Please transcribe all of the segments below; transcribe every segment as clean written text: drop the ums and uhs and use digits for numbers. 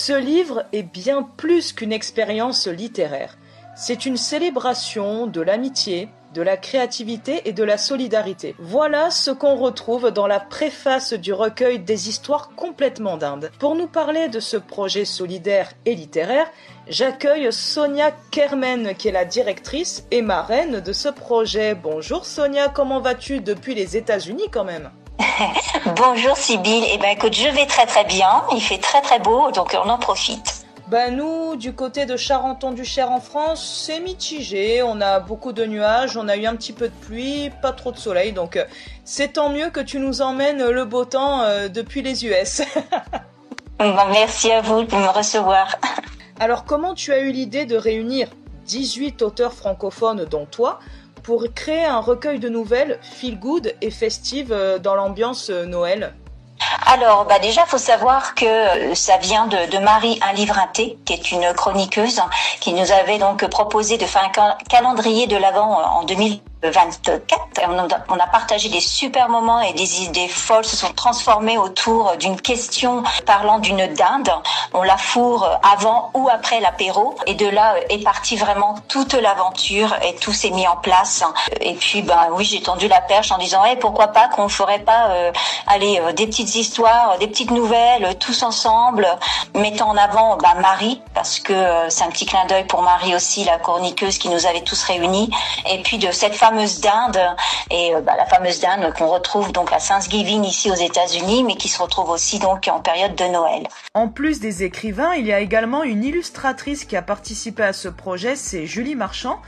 Ce livre est bien plus qu'une expérience littéraire. C'est une célébration de l'amitié, de la créativité et de la solidarité. Voilà ce qu'on retrouve dans la préface du recueil des histoires complètement dindes. Pour nous parler de ce projet solidaire et littéraire, j'accueille Sonia Kermen, qui est la directrice et marraine de ce projet. Bonjour Sonia, comment vas-tu depuis les États-Unis quand même? Bonjour Sybille, écoute, je vais très très bien, il fait très très beau, donc on en profite. Nous, du côté de Charenton-du-Cher en France, c'est mitigé, on a beaucoup de nuages, on a eu un petit peu de pluie, pas trop de soleil, donc c'est tant mieux que tu nous emmènes le beau temps depuis les US. Merci à vous de me recevoir. Alors comment tu as eu l'idée de réunir 18 auteurs francophones dont toi pour créer un recueil de nouvelles feel good et festive dans l'ambiance Noël? Alors, déjà, faut savoir que ça vient de Marie Un Livre un Thé, qui est une chroniqueuse, qui nous avait donc proposé de faire un calendrier de l'Avent en 2024. On a partagé des super moments et des idées folles se sont transformées autour d'une question parlant d'une dinde. On la fourre avant ou après l'apéro. Et de là est partie vraiment toute l'aventure et tout s'est mis en place. Et puis, oui, j'ai tendu la perche en disant, pourquoi pas qu'on ferait pas, des petites histoires, des petites nouvelles, tous ensemble, mettant en avant Marie, parce que c'est un petit clin d'œil pour Marie aussi, la chroniqueuse qui nous avait tous réunis, et puis de cette fameuse dinde, et la fameuse dinde qu'on retrouve donc à Thanksgiving ici aux États-Unis, mais qui se retrouve aussi donc en période de Noël. En plus des écrivains, il y a également une illustratrice qui a participé à ce projet, c'est Julie Marchand.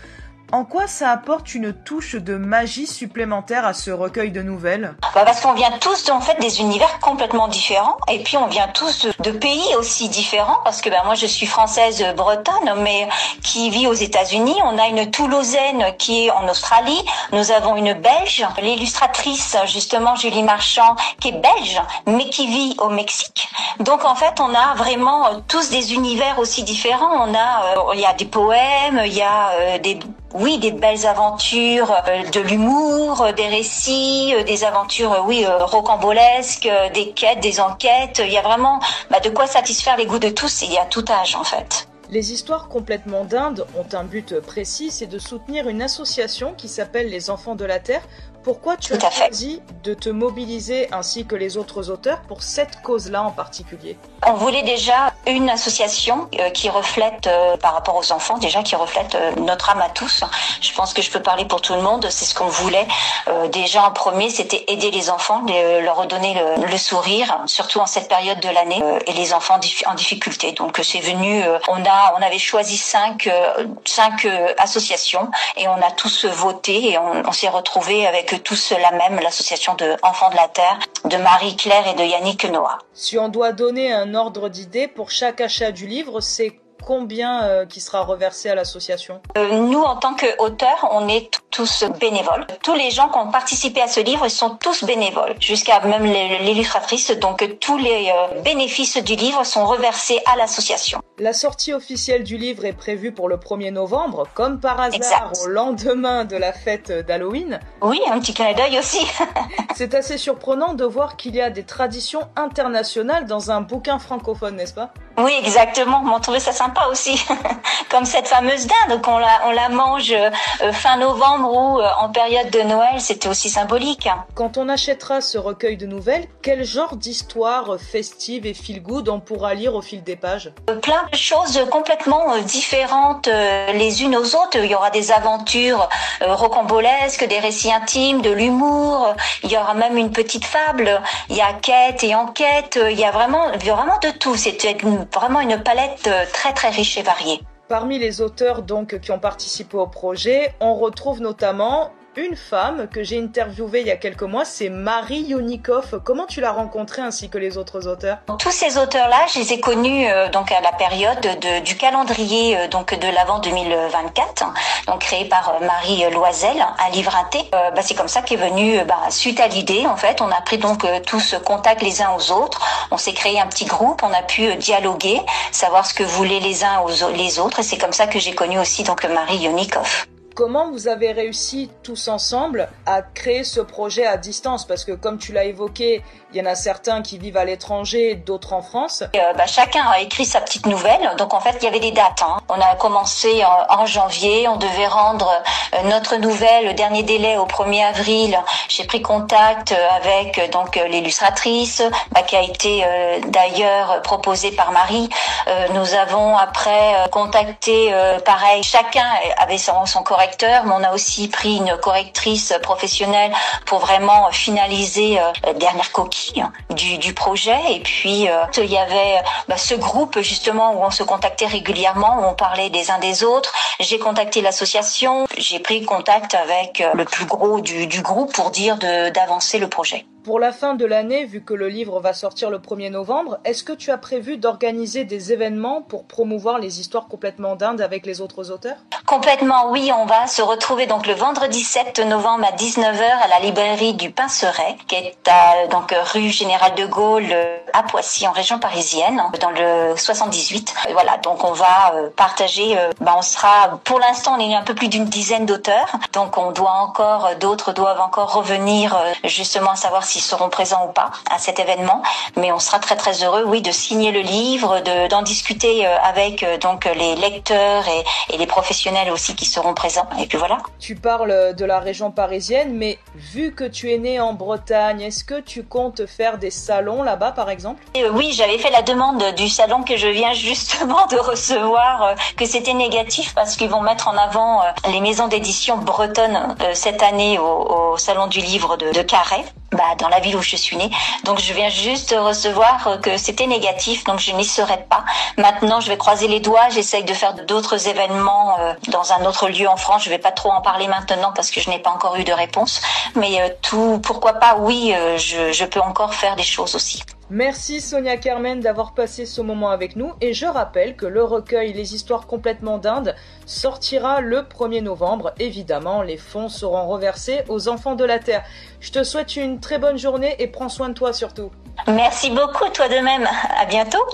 En quoi ça apporte une touche de magie supplémentaire à ce recueil de nouvelles? Parce qu'on vient tous en fait des univers complètement différents et puis on vient tous de pays aussi différents parce que moi je suis française bretonne mais qui vit aux États-Unis, on a une Toulousaine qui est en Australie, nous avons une Belge, l'illustratrice justement Julie Marchand qui est belge mais qui vit au Mexique. Donc en fait on a vraiment tous des univers aussi différents, il y a des poèmes, il y a des belles aventures, de l'humour, des récits, des aventures, rocambolesques, des quêtes, des enquêtes. Il y a vraiment de quoi satisfaire les goûts de tous et il y a tout âge en fait. Les histoires complètement dindes ont un but précis, c'est de soutenir une association qui s'appelle Les Enfants de la Terre. Pourquoi tu as choisi de te mobiliser ainsi que les autres auteurs pour cette cause-là en particulier? On voulait déjà une association qui reflète, par rapport aux enfants, qui reflète notre âme à tous. Je pense que je peux parler pour tout le monde, c'est ce qu'on voulait. Déjà en premier, c'était aider les enfants, leur redonner le sourire, surtout en cette période de l'année, et les enfants en difficulté. Donc c'est venu, on avait choisi cinq associations et on a tous voté et on s'est retrouvés avec tous l'association de Enfants de la Terre, de Marie-Claire et de Yannick Noah. Si on doit donner un ordre d'idée pour chaque achat du livre, c'est combien qui sera reversé à l'association? Nous, en tant qu'auteurs, on est tous bénévoles. Tous les gens qui ont participé à ce livre, ils sont tous bénévoles, jusqu'à même l'illustratrice. Donc, tous les bénéfices du livre sont reversés à l'association. La sortie officielle du livre est prévue pour le 1er novembre, comme par hasard au lendemain de la fête d'Halloween. Oui, un petit clin d'œil aussi. C'est assez surprenant de voir qu'il y a des traditions internationales dans un bouquin francophone, n'est-ce pas? Oui, exactement. On trouvait ça sympa aussi. Comme cette fameuse dinde qu'on la mange fin novembre ou en période de Noël, c'était aussi symbolique. Quand on achètera ce recueil de nouvelles, quel genre d'histoire festive et feel good on pourra lire au fil des pages? Plein de choses complètement différentes les unes aux autres. Il y aura des aventures rocambolesques, des récits intimes, de l'humour. Il y aura même une petite fable. Il y a quête et enquête. Il y a vraiment de tout. C'était vraiment une palette très très riche et variée. Parmi les auteurs donc qui ont participé au projet, on retrouve notamment une femme que j'ai interviewée il y a quelques mois, c'est Marie Yonikoff. Comment tu l'as rencontrée ainsi que les autres auteurs? Tous ces auteurs-là, je les ai connus donc à la période du calendrier donc de l'Avent 2024, donc créé par Marie Loisel, Un Livre un Thé. C'est comme ça qu'est venu suite à l'idée en fait. On a pris donc tous contact les uns aux autres. On s'est créé un petit groupe, on a pu dialoguer, savoir ce que voulaient les uns les autres, et c'est comme ça que j'ai connu aussi donc Marie Yonikoff. Comment vous avez réussi tous ensemble à créer ce projet à distance? Parce que comme tu l'as évoqué, il y en a certains qui vivent à l'étranger, d'autres en France. Chacun a écrit sa petite nouvelle. Donc en fait, il y avait des dates. On a commencé en janvier. On devait rendre notre nouvelle. Le dernier délai au 1er avril. J'ai pris contact avec donc l'illustratrice qui a été d'ailleurs proposée par Marie. Nous avons après contacté pareil. Chacun avait son correcteur, mais on a aussi pris une correctrice professionnelle pour vraiment finaliser la dernière coquille du projet. Et puis il y avait ce groupe justement où on se contactait régulièrement, où on parlait des uns des autres. J'ai contacté l'association, j'ai pris contact avec le plus gros du groupe pour dire d'avancer le projet. Pour la fin de l'année, vu que le livre va sortir le 1er novembre, est-ce que tu as prévu d'organiser des événements pour promouvoir les histoires complètement dindes avec les autres auteurs? Complètement, oui. On va se retrouver donc le vendredi 7 novembre à 19h à la librairie du Pinseret, qui est à rue Général de Gaulle à Poissy, en région parisienne, dans le 78. Et voilà, donc on va partager. On sera, pour l'instant, on est un peu plus d'une dizaine d'auteurs, donc d'autres doivent encore revenir justement à savoir s'ils seront présents ou pas à cet événement. Mais on sera très très heureux, oui, de signer le livre, d'en discuter avec les lecteurs et les professionnels aussi qui seront présents. Et puis voilà. Tu parles de la région parisienne, mais vu que tu es né en Bretagne, est-ce que tu comptes faire des salons là-bas, par exemple? Oui, j'avais fait la demande du salon que je viens justement de recevoir, que c'était négatif parce qu'ils vont mettre en avant les maisons d'édition bretonnes cette année au salon du livre de Carhaix, dans la ville où je suis née. Donc je viens juste de recevoir que c'était négatif, donc je n'y serai pas. Maintenant, je vais croiser les doigts, j'essaye de faire d'autres événements dans un autre lieu en France. Je vais pas trop en parler maintenant parce que je n'ai pas encore eu de réponse. Mais pourquoi pas, oui, je peux encore faire des choses aussi. Merci Sonia Carmen d'avoir passé ce moment avec nous et je rappelle que le recueil Les histoires complètement dindes sortira le 1er novembre. Évidemment, les fonds seront reversés aux enfants de la Terre. Je te souhaite une très bonne journée et prends soin de toi surtout. Merci beaucoup, toi de même. À bientôt.